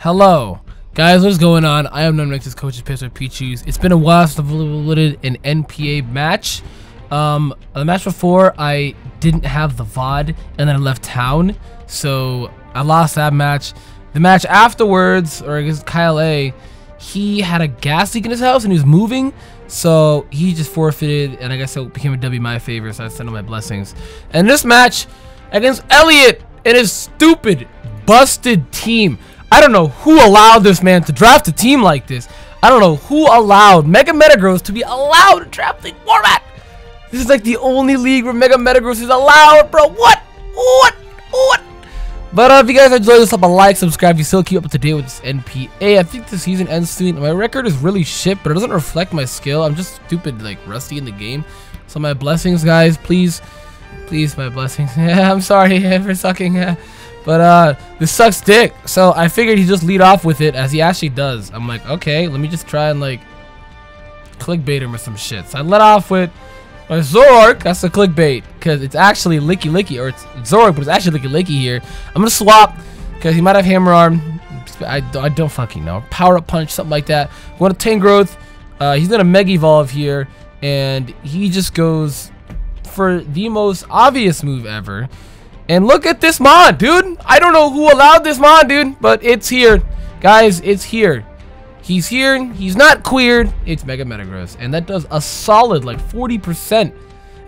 Hello, guys, what's going on? I am NumbNexus Coaches Pissed with Cubchoos. It's been a while since I've uploaded an NPA match. The match before, I didn't have the VOD, and then I left town, so I lost that match. The match afterwards, or I guess Kyle A, he had a gas leak in his house and he was moving, so he just forfeited, and I guess it became a W in my favor, so I sent him my blessings. And this match against Elliot and his stupid, busted team. I don't know who allowed this man to draft a team like this. I don't know who allowed Mega Metagross to be allowed to draft the format. This is like the only league where Mega Metagross is allowed, bro. What? But if you guys enjoyed this, like, subscribe if you still keep up to date with this NPA. I think the season ends soon. My record is really shit, but it doesn't reflect my skill. I'm just stupid, like rusty in the game. So my blessings, guys, please, my blessings. Yeah, I'm sorry for sucking. But this sucks dick. So I figured he'd just lead off with it, as he actually does. I'm like, okay, let me just try and like clickbait him or some shit. So I let off with my Zoroark. That's the clickbait, because it's actually Licky, or it's Zoroark, but it's actually Licky here. I'm gonna swap because he might have Hammer Arm. I don't fucking know. Power Up Punch, something like that. I'm going to Tangrowth. He's gonna Mega Evolve here, and he just goes for the most obvious move ever. And look at this mod, dude. I don't know who allowed this mod, dude, but it's here. Guys, it's here. He's here. He's not queered. It's Mega Metagross. And that does a solid, like, 40%.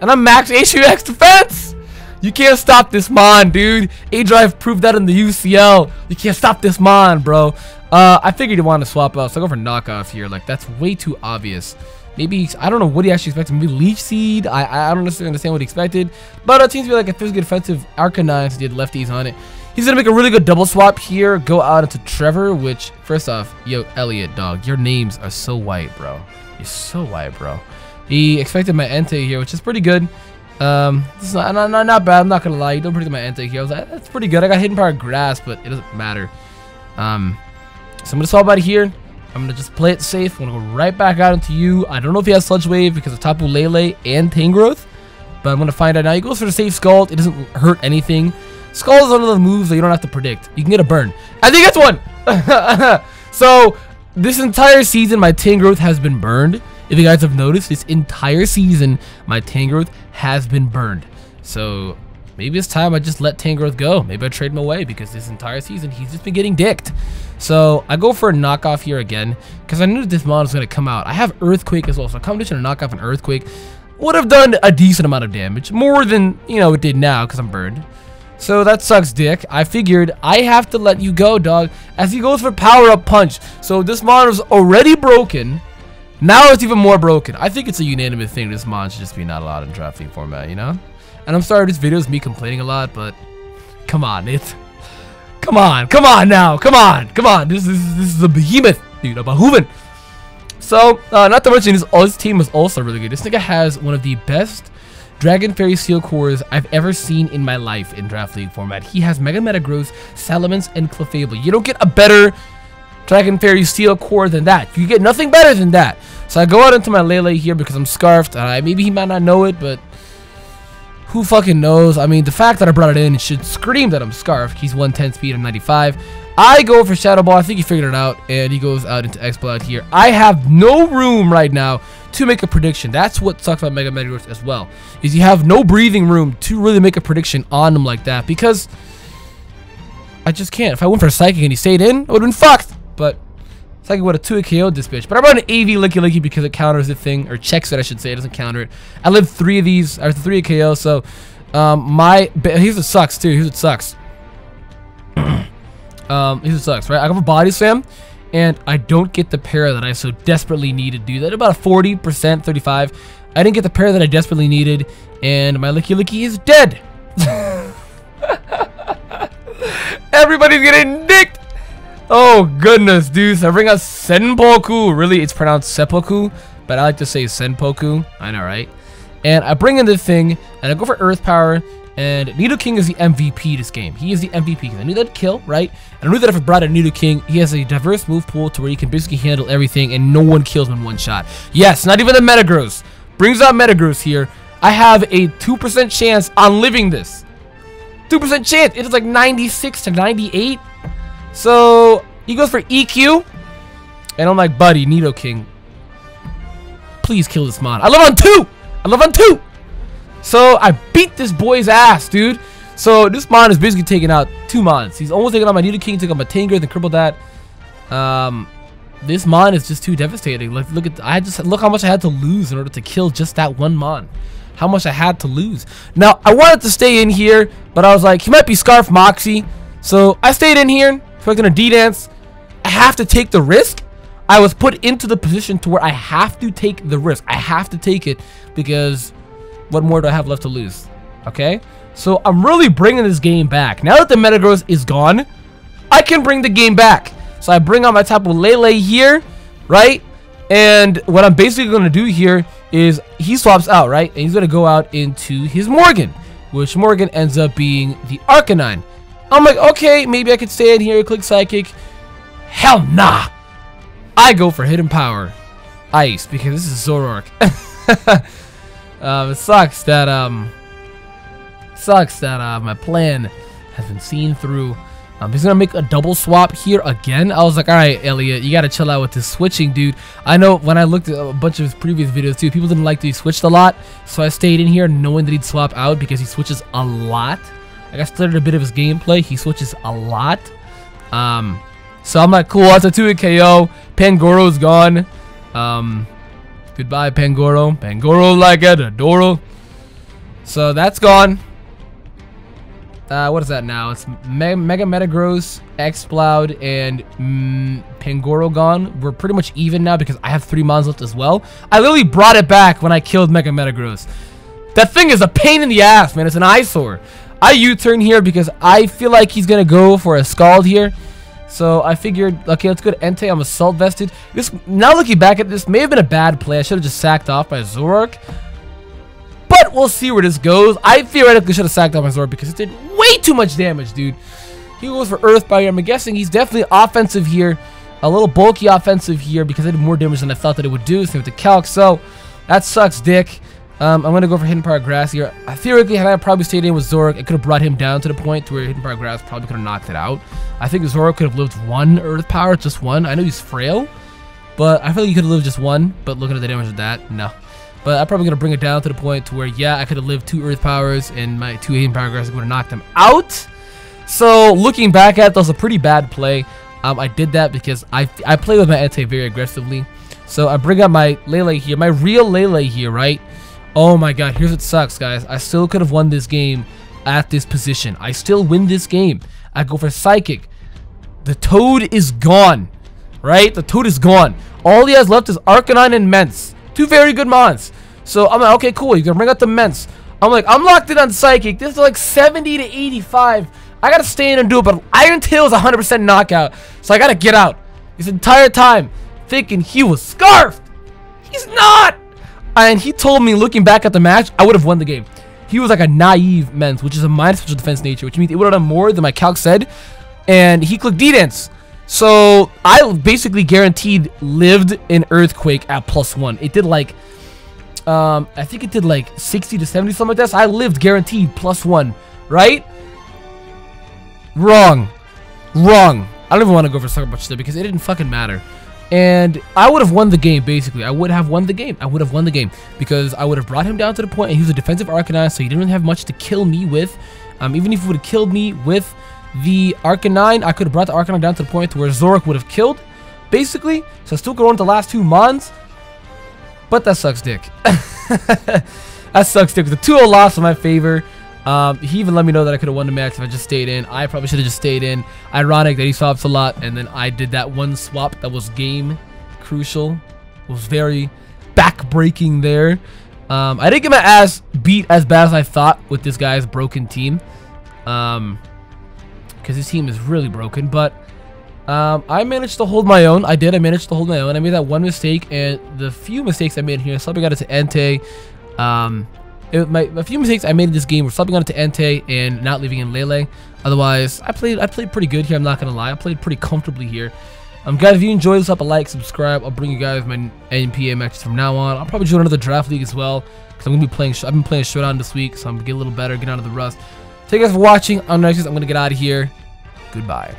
And I'm max HUX defense. You can't stop this mod, dude. A-Drive proved that in the UCL. You can't stop this mod, bro. I figured you want to swap out, so I go for knockoff here. Like, that's way too obvious. Maybe, I don't know what he actually expected. Maybe Leech Seed. I don't necessarily understand what he expected. But it seems to be like a physically defensive Arcanine, since he had lefties on it. He's going to make a really good double swap here. Go out into Trevor, which, first off, yo, Elliot, dog. Your names are so white, bro. You're so white, bro. He expected my Entei here, which is pretty good. This is not bad. I'm not going to lie. You don't predict my Entei here. I was like, that's pretty good. I got Hidden Power Grass, but it doesn't matter. So I'm going to swap out of here. I'm going to just play it safe. I'm going to go right back out into you. I don't know if he has Sludge Wave because of Tapu Lele and Tangrowth, but I'm going to find out now. He goes for the safe Scald. It doesn't hurt anything. Scald is one of those moves that you don't have to predict. You can get a burn. I think that's one. So this entire season, my Tangrowth has been burned. If you guys have noticed, this entire season, my Tangrowth has been burned. So maybe it's time I just let Tangrowth go. Maybe I trade him away, because this entire season, he's just been getting dicked. So I go for a knockoff here again, because I knew this mod was going to come out. I have Earthquake as well, so a combination of knockoff and Earthquake would have done a decent amount of damage. More than, you know, it did now, because I'm burned. So that sucks dick. I figured I have to let you go, dog, as he goes for Power Up Punch. So this mod was already broken. Now it's even more broken. I think it's a unanimous thing. This mod should just be not allowed in draft league format, you know? And I'm sorry, this video is me complaining a lot, but come on, come on now, come on. This is a behemoth, dude, a behemoth. So, not to mention, his team is also really good. This nigga has one of the best Dragon Fairy Steel cores I've ever seen in my life in draft league format. He has Mega Metagross, Salamence, and Clefable. You don't get a better Dragon Fairy Steel core than that. You get nothing better than that. So I go out into my Lele here because I'm scarfed. Maybe he might not know it, but who fucking knows? I mean, the fact that I brought it in should scream that I'm scarfed. He's 110 speed, I'm 95. I go for Shadow Ball. I think he figured it out, and he goes out into X-Blood here. I have no room right now to make a prediction. That's what sucks about Mega Metagross as well, is you have no breathing room to really make a prediction on him like that, because I just can't. If I went for a Psychic and he stayed in, I would have been fucked. But Psychic would have 2 KO'd this bitch. But I brought an AV Licky because it counters the thing, or checks it, I should say. It doesn't counter it. I lived 3 of these. I was 3 KO, so here's what sucks too. Here's what sucks. Here's what sucks, right? I go for Body Slam, and I don't get the pair that I so desperately needed, dude. That's about a 40%, 35. I didn't get the pair that I desperately needed, and my Licky is dead. Everybody's getting dicked. Oh goodness, dude. So I bring out Senpoku. Really, it's pronounced Seppuku, but I like to say Senpoku. I know, right? And I bring in the thing, and I go for Earth Power, and Nidoking is the MVP this game. He is the MVP, because I knew that'd kill, right? And I knew that if I brought a Nidoking, he has a diverse move pool to where he can basically handle everything, and no one kills him in one shot. Yes, not even the Metagross. Brings out Metagross here. I have a 2% chance on living this. 2% chance. It is like 96 to 98. So He goes for EQ. And I'm like, buddy, Nido King, please kill this mon. I live on 2. I live on 2. So I beat this boy's ass, dude. So this mon is basically taking out 2 mons. He's almost taking out my Nido King, took out my Tanger, then crippled that. This mon is just too devastating. Like, look how much I had to lose in order to kill just that one mon. How much I had to lose. Now I wanted to stay in here, but I was like, he might be Scarf Moxie. So I stayed in here, expecting a D-dance. I have to take the risk. I was put into the position to where I have to take the risk. I have to take it because what more do I have left to lose? Okay? So I'm really bringing this game back. Now that the Metagross is gone, I can bring the game back. So I bring out my Tapu Lele here, right? And what I'm basically going to do here is he swaps out, right? And he's going to go out into his Morgan, which Morgan ends up being the Arcanine. I'm like, okay, maybe I could stay in here, click Psychic. Hell nah. I go for Hidden Power Ice because this is Zoroark. It sucks that my plan has been seen through. He's gonna make a double swap here again. I was like, all right, Elliot, you gotta chill out with this switching, dude. I know when I looked at a bunch of his previous videos too, people didn't like that he switched a lot, so I stayed in here knowing that he'd swap out because he switches a lot. Like, I studied a bit of his gameplay. He switches a lot. So I'm like, cool, that's a 2-hit KO. Pangoro's gone. Goodbye, Pangoro. Pangoro like a Dodoro. So that's gone. What is that now? It's Mega Metagross, Exploud, and Pangoro gone. We're pretty much even now because I have 3 mons left as well. I literally brought it back when I killed Mega Metagross. That thing is a pain in the ass, man. It's an eyesore. I U-turn here because I feel like he's going to go for a Scald here. So I figured, okay, let's go to Entei. I'm Assault Vested. Now looking back at this, may have been a bad play. I should have just sacked off my Zoroark. But we'll see where this goes. I theoretically should have sacked off my Zoroark because it did way too much damage, dude. He goes for Earth Barrier. I'm guessing he's definitely offensive here. A little bulky offensive here because I did more damage than I thought that it would do. Same with the Calc. So that sucks, dick. I'm going to go for Hidden Power Grass here. Theoretically, had I probably stayed in with Zoroark, it could have brought him down to the point to where Hidden Power Grass probably could have knocked it out. I think Zoroark could have lived 1 Earth Power, just 1. I know he's frail, but I feel like he could have lived just 1. But looking at the damage of that, no. But I'm probably going to bring it down to the point to where, yeah, I could have lived 2 Earth Powers, and my 2 Hidden Power Grass would have knocked him out. So looking back at it, that was a pretty bad play. I did that because I play with my Entei very aggressively. So I bring out my Lele here, my real Lele here, right? Oh my god, here's what sucks, guys. I still could have won this game at this position. I still win this game. I go for Psychic. The Toad is gone, right? The Toad is gone. All he has left is Arcanine and Mence. 2 very good mons. So I'm like, okay, cool. You can bring out the Mence. I'm like, I'm locked in on Psychic. This is like 70 to 85. I gotta stay in and do it, but Iron Tail is 100% knockout. So I gotta get out. This entire time, thinking he was scarfed. He's not! And he told me, looking back at the match, I would have won the game. He was like a naive Mence, which is a minus special defense nature, which means it would have done more than my calc said. And he clicked D-Dance. So I basically guaranteed lived in Earthquake at +1. It did like, I think it did like 60 to 70, something like that. So I lived guaranteed +1, right? Wrong. Wrong. I don't even want to go for Sucker Punch today because it didn't fucking matter. And I would have won the game, basically. I would have won the game. I would have won the game because I would have brought him down to the point, and he was a defensive Arcanine, so he didn't really have much to kill me with. Even if he would have killed me with the Arcanine, I could have brought the Arcanine down to the point where Zoroark would have killed, basically. So I still could run the last 2 mons. But that sucks dick. That sucks dick. The 2-0 loss in my favor. He even let me know that I could have won the match if I just stayed in. I probably should have just stayed in. Ironic that he swaps a lot, and then I did that one swap that was game crucial. It was very back-breaking there. I didn't get my ass beat as bad as I thought with this guy's broken team. Because his team is really broken, but I managed to hold my own. I managed to hold my own. I made that one mistake, and the few mistakes I made here, something got it to Entei. A few mistakes I made in this game were subbing on it to Entei and not leaving in Lele. Otherwise, I played pretty good here. I'm not gonna lie. I played pretty comfortably here. Guys, if you enjoyed this, up a like, subscribe. I'll bring you guys my NPA matches from now on. I'll probably join another draft league as well because I'm gonna be playing. I've been playing Showdown this week, so I'm gonna get a little better, get out of the rust. Thank you guys for watching. I'm NumbNexus. I'm gonna get out of here. Goodbye.